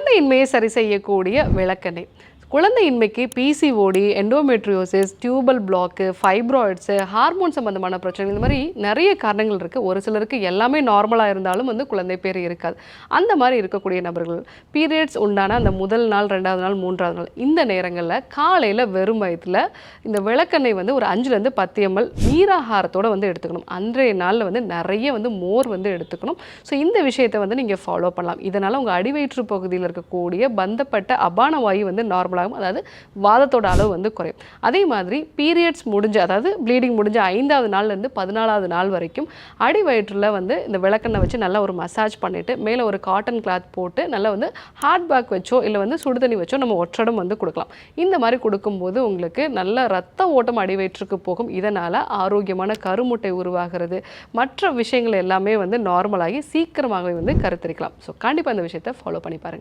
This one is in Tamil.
குழந்தையின்மையை சரி செய்யக்கூடிய விளக்கெண்ணெய். குழந்தையின்மைக்கு PCOD, endometriosis, tubal block, fibroids, hormone சம்மந்தமான பிரச்சனைகள் இந்த மாதிரி நிறைய காரணங்கள் இருக்குது. ஒரு சிலருக்கு எல்லாமே நார்மலாக இருந்தாலும் குழந்தை பேர் இருக்காது. அந்த மாதிரி இருக்கக்கூடிய நபர்கள் பீரியட்ஸ் உண்டான அந்த முதல் நாள், 2வது நாள், 3வது நாள் இந்த நேரங்களில் காலையில் வெறும் வயிற்றில் இந்த விளக்கெண்ணெய் ஒரு 5லேருந்து 10 ml நீராகாரத்தோடு எடுத்துக்கணும். அன்றைய நாளில் நிறைய மோர் எடுத்துக்கணும். ஸோ இந்த விஷயத்தை நீங்கள் ஃபாலோ பண்ணலாம். இதனால் உங்கள் அடிவயிற்று பகுதியில் இருக்கக்கூடிய பந்தப்பட்ட அபான வாயு நார்மலாக, அதாவது வாதத்தோட அளவு குறையும். அதே மாதிரி பீரியட்ஸ் முடிஞ்சு, அதாவது ப்ளீடிங் முடிஞ்ச 5வது நாள்லேருந்து 14வது நாள் வரைக்கும் அடி வயிற்றில் இந்த விளக்கெண்ணெய் வச்சு நல்லா ஒரு மசாஜ் பண்ணிவிட்டு மேலே ஒரு காட்டன் கிளாத் போட்டு நல்லா ஹாட் பேக் வச்சோ இல்லை சுடுதண்ணி வச்சோ நம்ம ஒற்றடம் கொடுக்கலாம். இந்த மாதிரி கொடுக்கும்போது உங்களுக்கு நல்ல ரத்த ஓட்டம் அடி வயிற்றுக்கு போகும். இதனால் ஆரோக்கியமான கருமுட்டை உருவாகிறது, மற்ற விஷயங்கள் எல்லாமே நார்மலாகி சீக்கிரமாகவே கருத்தரிக்கலாம். ஸோ கண்டிப்பாக இந்த விஷயத்தை ஃபாலோ பண்ணி பாருங்கள்.